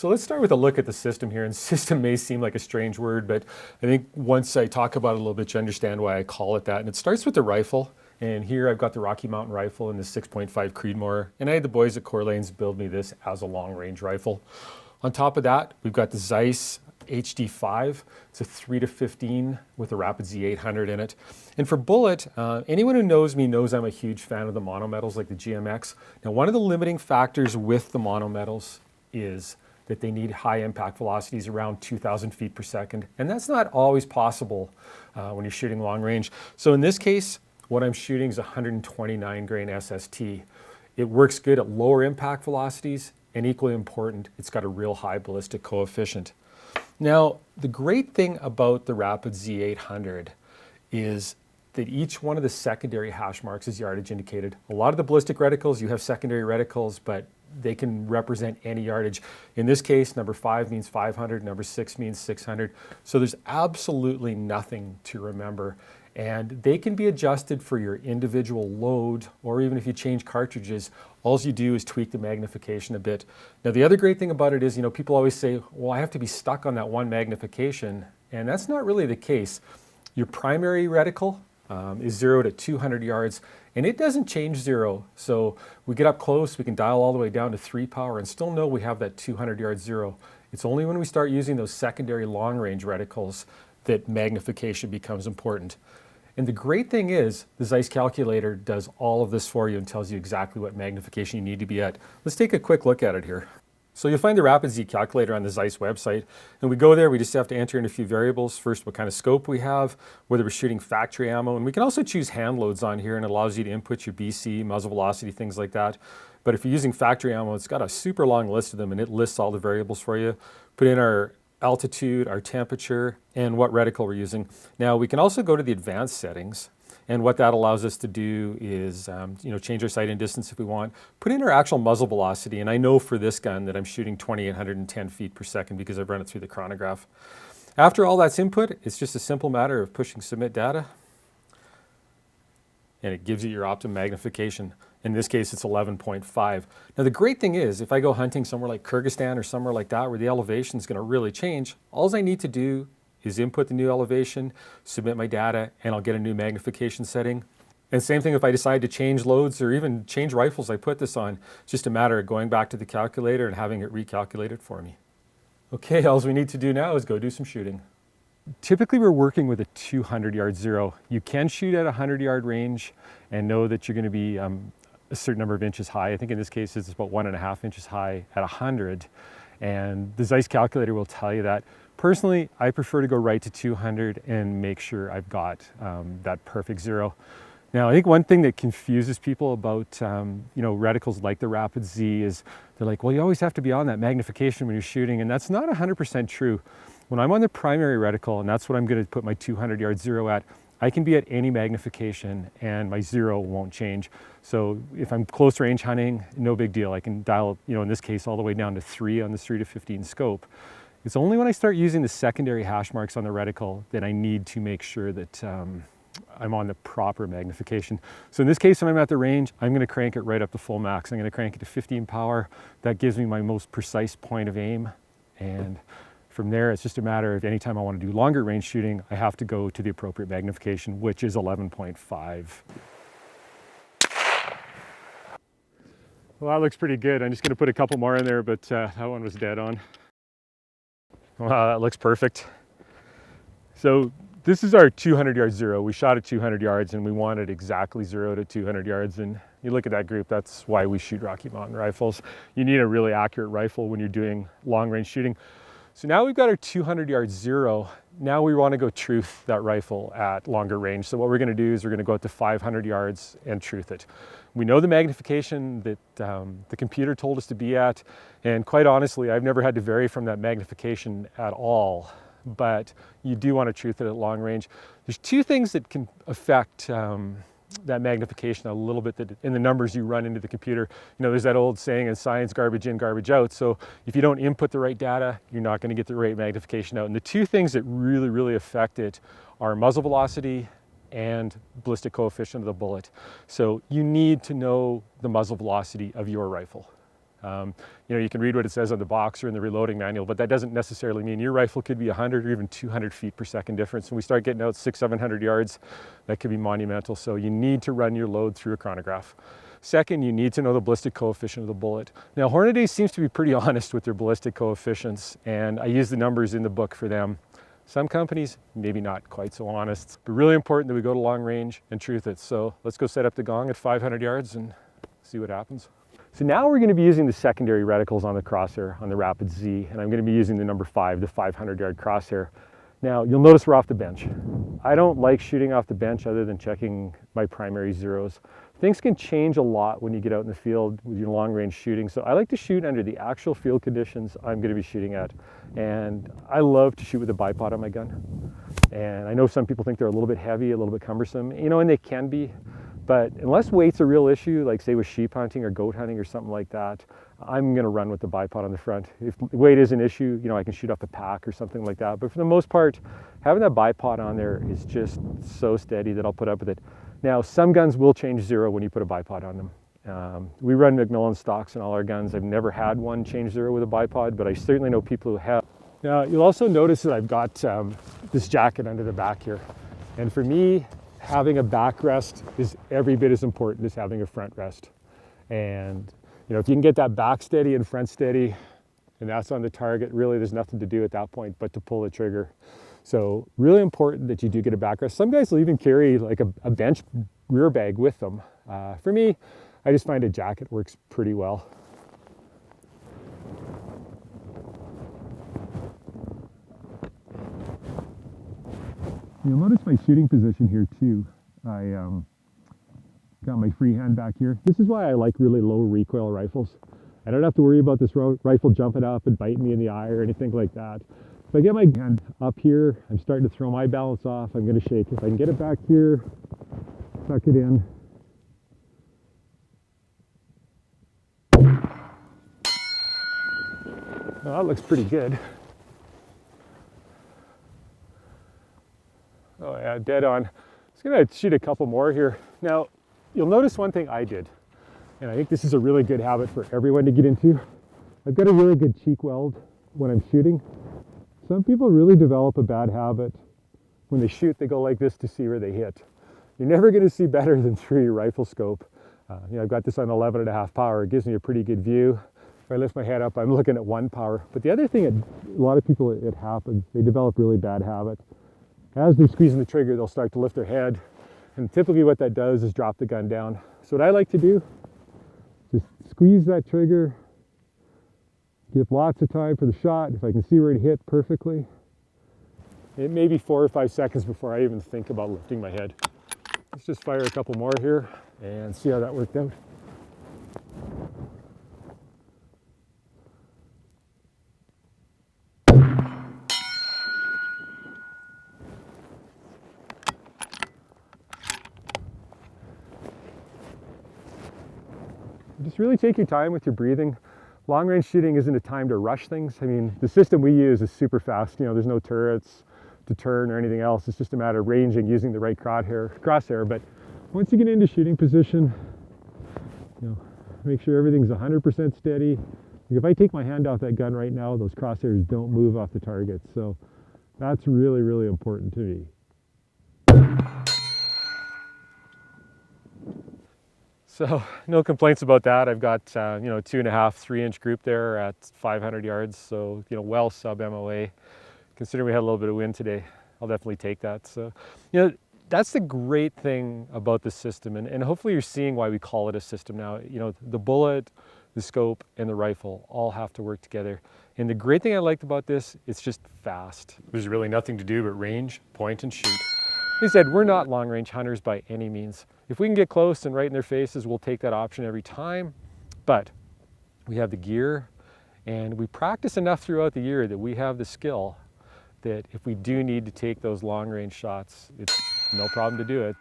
So let's start with a look at the system here. And system may seem like a strange word, but I think once I talk about it a little bit, you understand why I call it that. And it starts with the rifle. And here I've got the Rocky Mountain rifle and the 6.5 Creedmoor. And I had the boys at Core Lanes build me this as a long range rifle. On top of that, we've got the Zeiss HD5. It's a 3-15 with a Rapid Z 800 in it. And for bullet, anyone who knows me knows I'm a huge fan of the monometals like the GMX. Now, one of the limiting factors with the monometals is that they need high impact velocities around 2,000 feet per second. And that's not always possible when you're shooting long range. So in this case, what I'm shooting is 129 grain SST. It works good at lower impact velocities, and equally important, it's got a real high ballistic coefficient. Now, the great thing about the Rapid Z 800 is that each one of the secondary hash marks is yardage indicated. A lot of the ballistic reticles, you have secondary reticles, but they can represent any yardage. In this case, number 5 means 500, number 6 means 600. So there's absolutely nothing to remember. And they can be adjusted for your individual load, or even if you change cartridges, all you do is tweak the magnification a bit. Now, the other great thing about it is, people always say, well, I have to be stuck on that one magnification. And that's not really the case. Your primary reticle is 0 to 200 yards, and it doesn't change 0. So we get up close, we can dial all the way down to 3 power and still know we have that 200 yard 0. It's only when we start using those secondary long range reticles that magnification becomes important. And the great thing is the Zeiss calculator does all of this for you and tells you exactly what magnification you need to be at. Let's take a quick look at it here. So you'll find the Rapid Z calculator on the Zeiss website. And we go there, we just have to enter in a few variables. First, what kind of scope we have, whether we're shooting factory ammo, and we can also choose hand loads on here, and it allows you to input your BC, muzzle velocity, things like that. But if you're using factory ammo, it's got a super long list of them, and it lists all the variables for you. Put in our altitude, our temperature, and what reticle we're using. Now, we can also go to the advanced settings. And what that allows us to do is, change our sight and distance if we want, put in our actual muzzle velocity. And I know for this gun that I'm shooting 2,810 feet per second because I've run it through the chronograph. After all that's input, it's just a simple matter of pushing submit data. And it gives you your optimum magnification. In this case, it's 11.5. Now, the great thing is, if I go hunting somewhere like Kyrgyzstan or somewhere like that where the elevation is going to really change, all I need to do is input the new elevation, submit my data, and I'll get a new magnification setting. And same thing if I decide to change loads or even change rifles I put this on. It's just a matter of going back to the calculator and having it recalculated for me. Okay, all we need to do now is go do some shooting. Typically, we're working with a 200 yard 0. You can shoot at a 100 yard range and know that you're going to be a certain number of inches high. I think in this case, it's about 1.5 inches high at 100. And the Zeiss calculator will tell you that. Personally, I prefer to go right to 200 and make sure I've got that perfect 0. Now, I think one thing that confuses people about reticles like the Rapid Z is they're like, well, you always have to be on that magnification when you're shooting, and that's not 100% true. When I'm on the primary reticle, and that's what I'm going to put my 200 yard 0 at, I can be at any magnification and my 0 won't change. So if I'm close range hunting, no big deal. I can dial, in this case, all the way down to 3 on the 3-15 scope. It's only when I start using the secondary hash marks on the reticle that I need to make sure that I'm on the proper magnification. So in this case, when I'm at the range, I'm going to crank it right up to full max. I'm going to crank it to 15 power. That gives me my most precise point of aim. And from there, it's just a matter of anytime I want to do longer range shooting, I have to go to the appropriate magnification, which is 11.5. Well, that looks pretty good. I'm just going to put a couple more in there, but that one was dead on. Wow, that looks perfect. So this is our 200 yard 0. We shot at 200 yards and we wanted exactly 0 to 200 yards. And you look at that group, that's why we shoot Rocky Mountain rifles. You need a really accurate rifle when you're doing long range shooting. So now we've got our 200 yard 0. Now we want to go truth that rifle at longer range. So what we're going to do is we're going to go out to 500 yards and truth it. We know the magnification that the computer told us to be at, and quite honestly, I've never had to vary from that magnification at all, but you do want to truth it at long range. There's two things that can affect that magnification a little bit in the numbers you run into the computer. There's that old saying in science, garbage in, garbage out. So if you don't input the right data, you're not going to get the right magnification out. And the two things that really, really affect it are muzzle velocity and ballistic coefficient of the bullet. So you need to know the muzzle velocity of your rifle. You can read what it says on the box or in the reloading manual, but that doesn't necessarily mean your rifle could be 100 or even 200 feet per second difference. When we start getting out 600-700 yards, that could be monumental. So you need to run your load through a chronograph. Second, you need to know the ballistic coefficient of the bullet. Now, Hornady seems to be pretty honest with their ballistic coefficients, and I use the numbers in the book for them. Some companies, maybe not quite so honest, but really important that we go to long range and truth it. So let's go set up the gong at 500 yards and see what happens. So now we're going to be using the secondary reticles on the crosshair on the Rapid Z, and I'm going to be using the number 5, the 500-yard crosshair. Now, you'll notice we're off the bench. I don't like shooting off the bench other than checking my primary zeros. Things can change a lot when you get out in the field with your long-range shooting, so I like to shoot under the actual field conditions I'm going to be shooting at. And I love to shoot with a bipod on my gun. And I know some people think they're a little bit heavy, a little bit cumbersome, and they can be. But unless weight's a real issue, like say with sheep hunting or goat hunting or something like that, I'm going to run with the bipod on the front. If weight is an issue, I can shoot off the pack or something like that. But for the most part, having that bipod on there is just so steady that I'll put up with it. Now, some guns will change zero when you put a bipod on them. We run Macmillan stocks in all our guns. I've never had one change zero with a bipod, but I certainly know people who have. Now, you'll also notice that I've got this jacket under the back here. And for me, having a backrest is every bit as important as having a front rest. And if you can get that back steady and front steady, and that's on the target, really there's nothing to do at that point but to pull the trigger. So really important that you do get a backrest. Some guys will even carry like a bench rear bag with them. For me, I just find a jacket works pretty well. You'll notice my shooting position here too. I got my free hand back here. This is why I like really low recoil rifles. I don't have to worry about this rifle jumping up and biting me in the eye or anything like that. If I get my hand up here, I'm starting to throw my balance off. I'm going to shake. If I can get it back here, tuck it in. Well, that looks pretty good. Oh yeah, dead on. I'm just gonna shoot a couple more here. Now, you'll notice one thing I did, and I think this is a really good habit for everyone to get into. I've got a really good cheek weld when I'm shooting. Some people really develop a bad habit. When they shoot, they go like this to see where they hit. You're never gonna see better than through your rifle scope. I've got this on 11.5 power. It gives me a pretty good view. If I lift my head up, I'm looking at 1 power. But the other thing, a lot of people, it happens. They develop really bad habit. As they're squeezing the trigger, they'll start to lift their head. And typically what that does is drop the gun down. So what I like to do, just squeeze that trigger, give lots of time for the shot. If I can see where it hit perfectly, it may be 4 or 5 seconds before I even think about lifting my head. Let's just fire a couple more here and see how that worked out. Just really take your time with your breathing. Long range shooting isn't a time to rush things. I mean, the system we use is super fast. There's no turrets to turn or anything else. It's just a matter of ranging using the right crosshair. But once you get into shooting position, make sure everything's 100% steady. If I take my hand off that gun right now, those crosshairs don't move off the target. So that's really, really important to me. So no complaints about that. I've got 2.5, 3-inch group there at 500 yards. So well sub MOA. Considering we had a little bit of wind today, I'll definitely take that. So that's the great thing about the system, and hopefully you're seeing why we call it a system now. The bullet, the scope, and the rifle all have to work together. And the great thing I liked about this, it's just fast. There's really nothing to do but range, point, and shoot. They said we're not long-range hunters by any means. If we can get close and right in their faces, we'll take that option every time. But we have the gear, and we practice enough throughout the year that we have the skill that if we do need to take those long-range shots, it's no problem to do it.